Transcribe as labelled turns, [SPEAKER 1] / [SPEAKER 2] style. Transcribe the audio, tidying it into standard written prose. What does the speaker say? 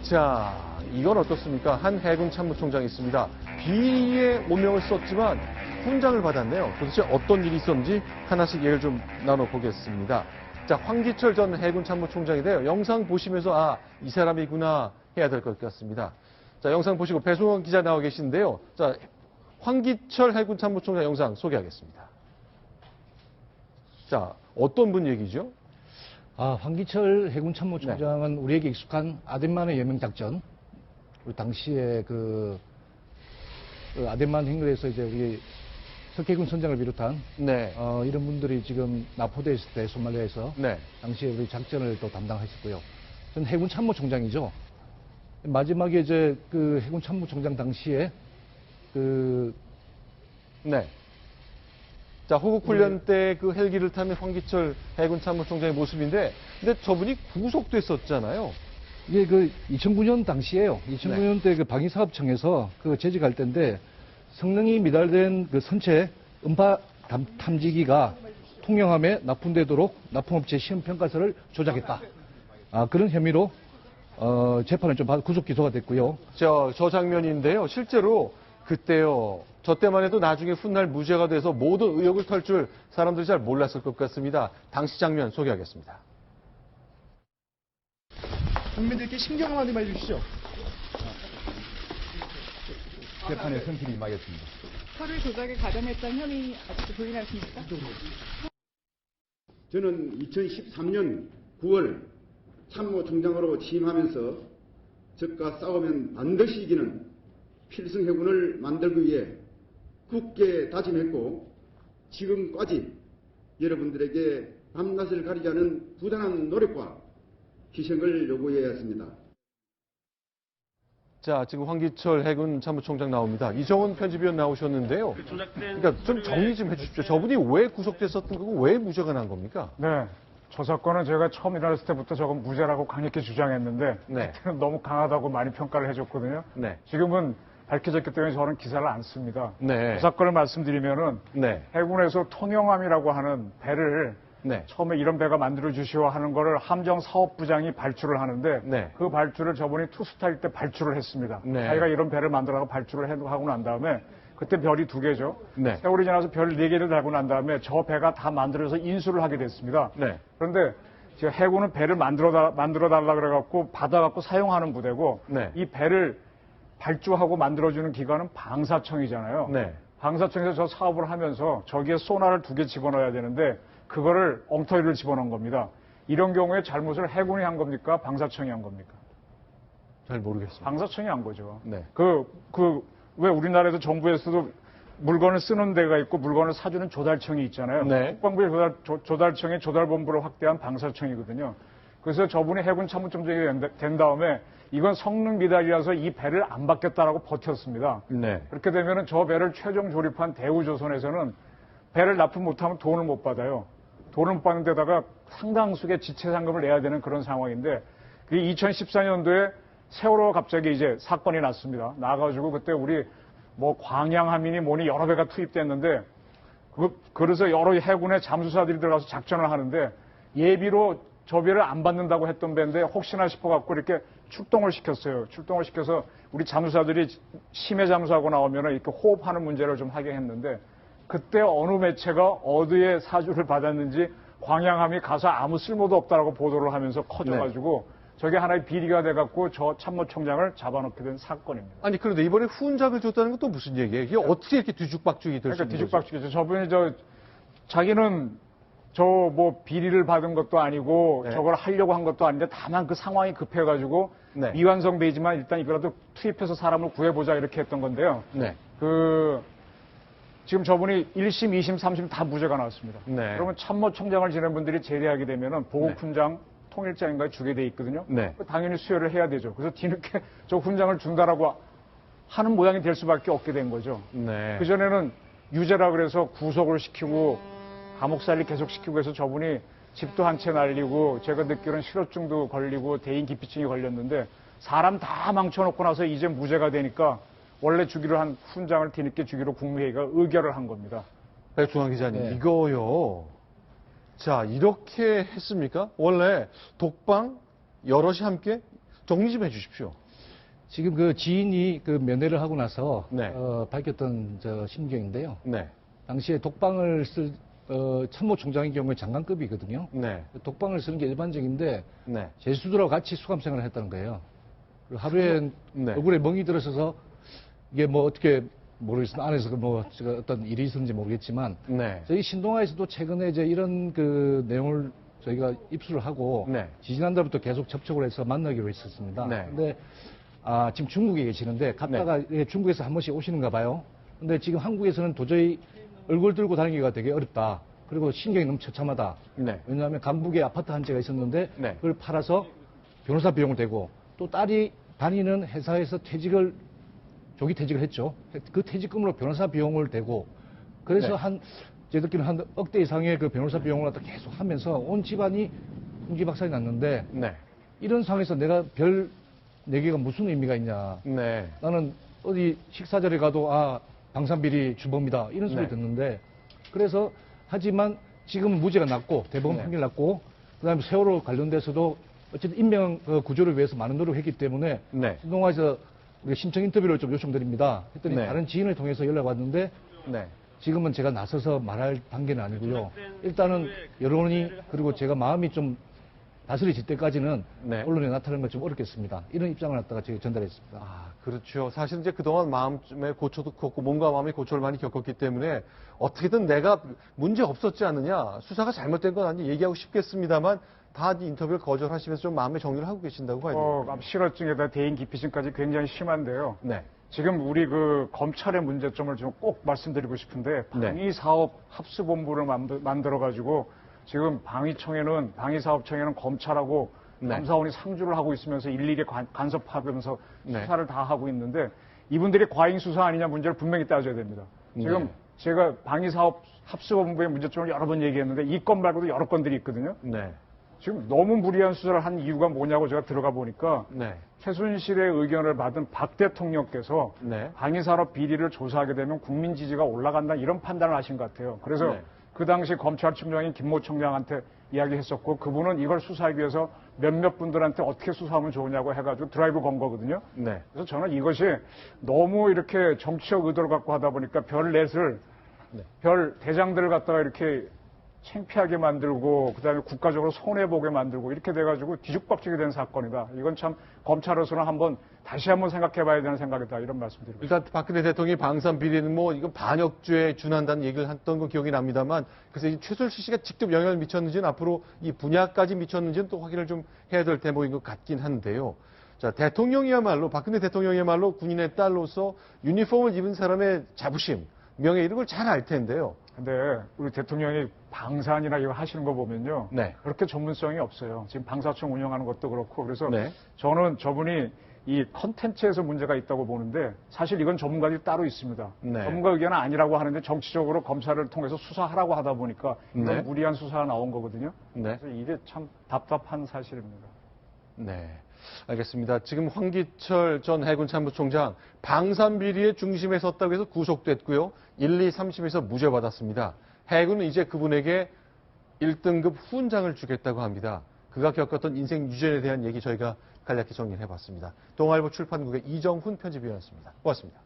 [SPEAKER 1] 자, 이건 어떻습니까? 한 해군 참모총장이 있습니다. 비리의 오명을 썼지만 훈장을 받았네요. 도대체 어떤 일이 있었는지 하나씩 얘기를 좀 나눠보겠습니다. 자, 황기철 전 해군 참모총장인데요. 영상 보시면서 이 사람이구나 해야 될 것 같습니다. 자, 영상 보시고 배송원 기자 나와 계신데요. 자, 황기철 해군 참모총장 영상 소개하겠습니다. 자, 어떤 분 얘기죠?
[SPEAKER 2] 황기철 해군 참모총장은 우리에게 익숙한 아덴만의 여명작전. 우리 당시에 그 아덴만 행렬에서 이제 우리 석해군 선장을 비롯한 이런 분들이 지금 납포되어 있을 때 소말리아에서 당시에 우리 작전을 또 담당하셨고요. 전 해군 참모총장이죠. 마지막에 이제 그 해군 참모총장 당시에
[SPEAKER 1] 자, 호국훈련 때 그 헬기를 타는 황기철 해군 참모총장의 모습인데, 근데 저분이 구속됐었잖아요.
[SPEAKER 2] 이게 그 2009년 당시에요. 2009년 때 그 방위사업청에서 그 재직할 때인데 성능이 미달된 그 선체 음파 탐지기가 통영함에 납품되도록 납품업체 시험평가서를 조작했다. 그런 혐의로 재판을 좀 받아 구속 기소가 됐고요.
[SPEAKER 1] 저 장면인데요. 실제로 그때요. 저 때만 해도 나중에 훗날 무죄가 돼서 모든 의혹을 털 줄 사람들이 잘 몰랐을 것 같습니다. 당시 장면 소개하겠습니다.
[SPEAKER 3] 국민들께 신경 한마디 해주시죠.
[SPEAKER 4] 재판에 선택이 임하겠습니다.
[SPEAKER 5] 서류 조작에 가담했던 혐의 아직도 부인하십니까?
[SPEAKER 6] 저는 2013년 9월 참모총장으로 취임하면서 적과 싸우면 반드시 이기는 필승해군을 만들기 위해 굳게 다짐했고 지금까지 여러분들에게 밤낮을 가리지 않은 부단한 노력과 희생을 요구해야 했습니다.
[SPEAKER 1] 자, 지금 황기철 해군 참모총장 나옵니다. 이정훈 편집위원 나오셨는데요. 그러니까 좀 정리 좀 해주십시오. 저분이 왜 구속됐었던 거고 왜 무죄가 난 겁니까?
[SPEAKER 7] 네. 저 사건은 저희가 처음 일어났을 때부터 저건 무죄라고 강력히 주장했는데 그때는 너무 강하다고 많이 평가를 해줬거든요. 지금은 밝혀졌기 때문에 저는 기사를 안 씁니다. 그 사건을 말씀드리면은 해군에서 통영함이라고 하는 배를 처음에 이런 배가 만들어주시오 하는 거를 함정사업부장이 발주를 하는데 그 발주를 저분이 투스타일 때 발주를 했습니다. 자기가 이런 배를 만들어서 발주를 하고 난 다음에 그때 별이 2개죠. 세월이 지나서 별 4개를 달고 난 다음에 저 배가 다 만들어서 인수를 하게 됐습니다. 그런데 지금 해군은 배를 만들어 달라 그래갖고 받아갖고 사용하는 부대고 이 배를 발주하고 만들어주는 기관은 방사청이잖아요. 방사청에서 저 사업을 하면서 저기에 소나를 2개 집어넣어야 되는데 그거를 엉터리를 집어넣은 겁니다. 이런 경우에 잘못을 해군이 한 겁니까? 방사청이 한 겁니까?
[SPEAKER 1] 잘 모르겠습니다.
[SPEAKER 7] 방사청이 한 거죠. 왜 우리나라에서 정부에서도 물건을 쓰는 데가 있고 물건을 사주는 조달청이 있잖아요. 국방부의 조달청의 조달본부를 확대한 방사청이거든요. 그래서 저분이 해군 참모총장이 된 다음에 이건 성능 미달이라서 이 배를 안 받겠다라고 버텼습니다. 그렇게 되면은 저 배를 최종 조립한 대우조선에서는 배를 납품 못하면 돈을 못 받아요. 돈을 못 받는 데다가 상당수의 지체상금을 내야 되는 그런 상황인데 2014년도에 세월호가 갑자기 이제 사건이 났습니다. 나가지고 그때 우리 뭐 광양함이니 뭐니 여러 배가 투입됐는데 그래서 여러 해군의 잠수사들이 들어가서 작전을 하는데 예비로 저 배를 안 받는다고 했던 배인데 혹시나 싶어갖고 이렇게 출동을 시켰어요. 출동을 시켜서 우리 잠수사들이 심해 잠수하고 나오면 이렇게 호흡하는 문제를 좀 하게 했는데 그때 어느 매체가 어디에 사주를 받았는지 광양함이 가서 아무 쓸모도 없다라고 보도를 하면서 커져가지고 저게 하나의 비리가 돼갖고 저 참모총장을 잡아놓게 된 사건입니다.
[SPEAKER 1] 아니 그런데 이번에 훈장을 줬다는 건 또 무슨 얘기예요? 이게 어떻게 이렇게 뒤죽박죽이 될 수 있는 거죠?
[SPEAKER 7] 뒤죽박죽이죠. 저분이 자기는 뭐 비리를 받은 것도 아니고 저걸 하려고 한 것도 아닌데 다만 그 상황이 급해가지고 미완성되지만 일단 이거라도 투입해서 사람을 구해보자 이렇게 했던 건데요. 지금 저분이 1심, 2심, 3심 다 무죄가 나왔습니다. 그러면 참모총장을 지낸 분들이 제대하게 되면은 보국훈장 통일장인가에 주게 돼 있거든요. 당연히 수여를 해야 되죠. 그래서 뒤늦게 저 훈장을 준다라고 하는 모양이 될 수밖에 없게 된 거죠. 그전에는 유죄라 그래서 구속을 시키고 감옥살이 계속 시키고 해서 저분이 집도 한 채 날리고 제가 듣기로는 실어증도 걸리고 대인 기피증이 걸렸는데 사람 다 망쳐놓고 나서 이제 무죄가 되니까 원래 주기로 한 훈장을 뒤늦게 주기로 국무회의가 의결을 한 겁니다.
[SPEAKER 1] 백중환 기자님, 이거요. 자, 이렇게 했습니까? 원래 독방 여럿이 함께 정리 좀 해주십시오.
[SPEAKER 2] 지금 그 지인이 그 면회를 하고 나서
[SPEAKER 1] 네.
[SPEAKER 2] 밝혔던 저 심경인데요.
[SPEAKER 1] 네.
[SPEAKER 2] 당시에 독방을 쓸 참모총장의 경우에 장관급이거든요.
[SPEAKER 1] 네.
[SPEAKER 2] 독방을 쓰는 게 일반적인데
[SPEAKER 1] 네.
[SPEAKER 2] 제수들하고 같이 수감 생활을 했다는 거예요. 그리고 하루에
[SPEAKER 1] 네.
[SPEAKER 2] 얼굴에 멍이 들어서서 이게 뭐 어떻게 모르겠습니다. 안에서 뭐 제가 어떤 일이 있었는지 모르겠지만
[SPEAKER 1] 네.
[SPEAKER 2] 저희 신동아에서도 최근에 이제 이런 그 내용을 저희가 입수를 하고
[SPEAKER 1] 네.
[SPEAKER 2] 지지난달부터 계속 접촉을 해서 만나기로 했었습니다.
[SPEAKER 1] 네.
[SPEAKER 2] 근데 지금 중국에 계시는데 갔다가 중국에서 한 번씩 오시는가 봐요. 근데 지금 한국에서는 도저히 얼굴 들고 다니기가 되게 어렵다. 그리고 신경이 너무 처참하다.
[SPEAKER 1] 네.
[SPEAKER 2] 왜냐하면 강북에 아파트 한 채가 있었는데
[SPEAKER 1] 네.
[SPEAKER 2] 그걸 팔아서 변호사 비용을 대고 또 딸이 다니는 회사에서 조기 퇴직을 했죠. 그 퇴직금으로 변호사 비용을 대고 그래서
[SPEAKER 1] 네.
[SPEAKER 2] 저희들끼리 한 억대 이상의 그 변호사 비용을 갖다 계속 하면서 온 집안이 풍지박산이 났는데
[SPEAKER 1] 네.
[SPEAKER 2] 이런 상황에서 내가 별 4개가 무슨 의미가 있냐.
[SPEAKER 1] 네.
[SPEAKER 2] 나는 어디 식사 자리에 가도 방산비리 주범이다 이런 소리
[SPEAKER 1] 네.
[SPEAKER 2] 듣는데 그래서 하지만 지금은 무죄가 났고 대법원
[SPEAKER 1] 네.
[SPEAKER 2] 판결 났고 그다음에 세월호 관련돼서도 어쨌든 인명 구조를 위해서 많은 노력했기 때문에
[SPEAKER 1] 네.
[SPEAKER 2] 신동아에서 우리가 신청 인터뷰를 좀 요청드립니다 했더니
[SPEAKER 1] 네.
[SPEAKER 2] 다른 지인을 통해서 연락 왔는데
[SPEAKER 1] 네.
[SPEAKER 2] 지금은 제가 나서서 말할 단계는 아니고요. 일단은 여론이 그리고 제가 마음이 좀 다스려질 때까지는
[SPEAKER 1] 네.
[SPEAKER 2] 언론에 나타나는 건 좀 어렵겠습니다. 이런 입장을 갖다가 제가 전달했습니다.
[SPEAKER 1] 그렇죠. 사실 이제 그동안 마음에 고초도 겪고 몸과 마음의 고초를 많이 겪었기 때문에 어떻게든 내가 문제 없었지 않느냐, 수사가 잘못된 건 아니 얘기하고 싶겠습니다만 다 인터뷰를 거절하시면서 좀 마음의 정리를 하고 계신다고 봐야 돼요.
[SPEAKER 7] 실어증에다 대인 기피증까지 굉장히 심한데요.
[SPEAKER 1] 네.
[SPEAKER 7] 지금 우리 그 검찰의 문제점을 좀 꼭 말씀드리고 싶은데
[SPEAKER 1] 네.
[SPEAKER 7] 방위사업 합수본부를 만들어가지고 지금 방위사업청에는 검찰하고
[SPEAKER 1] 네.
[SPEAKER 7] 감사원이 상주를 하고 있으면서 일일이 간섭하면서
[SPEAKER 1] 네.
[SPEAKER 7] 수사를 다 하고 있는데 이분들이 과잉 수사 아니냐 문제를 분명히 따져야 됩니다. 지금
[SPEAKER 1] 네.
[SPEAKER 7] 제가 방위사업 합수본부의 문제점을 여러 번 얘기했는데 이 건 말고도 여러 건들이 있거든요.
[SPEAKER 1] 네.
[SPEAKER 7] 지금 너무 무리한 수사를 한 이유가 뭐냐고 제가 들어가 보니까
[SPEAKER 1] 네.
[SPEAKER 7] 최순실의 의견을 받은 박 대통령께서
[SPEAKER 1] 네.
[SPEAKER 7] 방위산업 비리를 조사하게 되면 국민 지지가 올라간다 이런 판단을 하신 것 같아요. 그래서
[SPEAKER 1] 네.
[SPEAKER 7] 그 당시 검찰총장인 김모 총장한테 이야기했었고 그분은 이걸 수사하기 위해서 몇몇 분들한테 어떻게 수사하면 좋으냐고 해가지고 드라이브 건 거거든요.
[SPEAKER 1] 네.
[SPEAKER 7] 그래서 저는 이것이 너무 이렇게 정치적 의도를 갖고 하다 보니까 별넷을 별 대장들을 갖다가 이렇게 창피하게 만들고 그다음에 국가적으로 손해보게 만들고 이렇게 돼가지고 뒤죽박죽이 된 사건이다. 이건 참 검찰로서는 다시 한번 생각해봐야 되는 생각이다. 이런 말씀드리고
[SPEAKER 1] 일단 박근혜 대통령이 방산 비리는 뭐 이건 반역죄에 준한다는 얘기를 했던 건 기억이 납니다만 그래서 이 최순실 씨가 직접 영향을 미쳤는지는 앞으로 이 분야까지 미쳤는지는 또 확인을 좀 해야 될 대목인 것 같긴 한데요. 자, 박근혜 대통령이야말로 군인의 딸로서 유니폼을 입은 사람의 자부심, 명예 이런 걸 잘 알 텐데요.
[SPEAKER 7] 근데 우리 대통령이 방산이나 이거 하시는 거 보면요.
[SPEAKER 1] 네.
[SPEAKER 7] 그렇게 전문성이 없어요. 지금 방사청 운영하는 것도 그렇고. 그래서
[SPEAKER 1] 네.
[SPEAKER 7] 저는 저분이 이 컨텐츠에서 문제가 있다고 보는데 사실 이건 전문가들이 따로 있습니다.
[SPEAKER 1] 네.
[SPEAKER 7] 전문가 의견은 아니라고 하는데 정치적으로 검찰을 통해서 수사하라고 하다 보니까 이건
[SPEAKER 1] 네.
[SPEAKER 7] 무리한 수사가 나온 거거든요.
[SPEAKER 1] 네.
[SPEAKER 7] 그래서 이게 참 답답한 사실입니다.
[SPEAKER 1] 네. 알겠습니다. 지금 황기철 전 해군 참모총장 방산 비리의 중심에 섰다고 해서 구속됐고요. 1, 2, 3심에서 무죄받았습니다. 해군은 이제 그분에게 1등급 훈장을 주겠다고 합니다. 그가 겪었던 인생 유전에 대한 얘기 저희가 간략히 정리를 해봤습니다. 동아일보 출판국의 이정훈 편집위원이었습니다. 고맙습니다.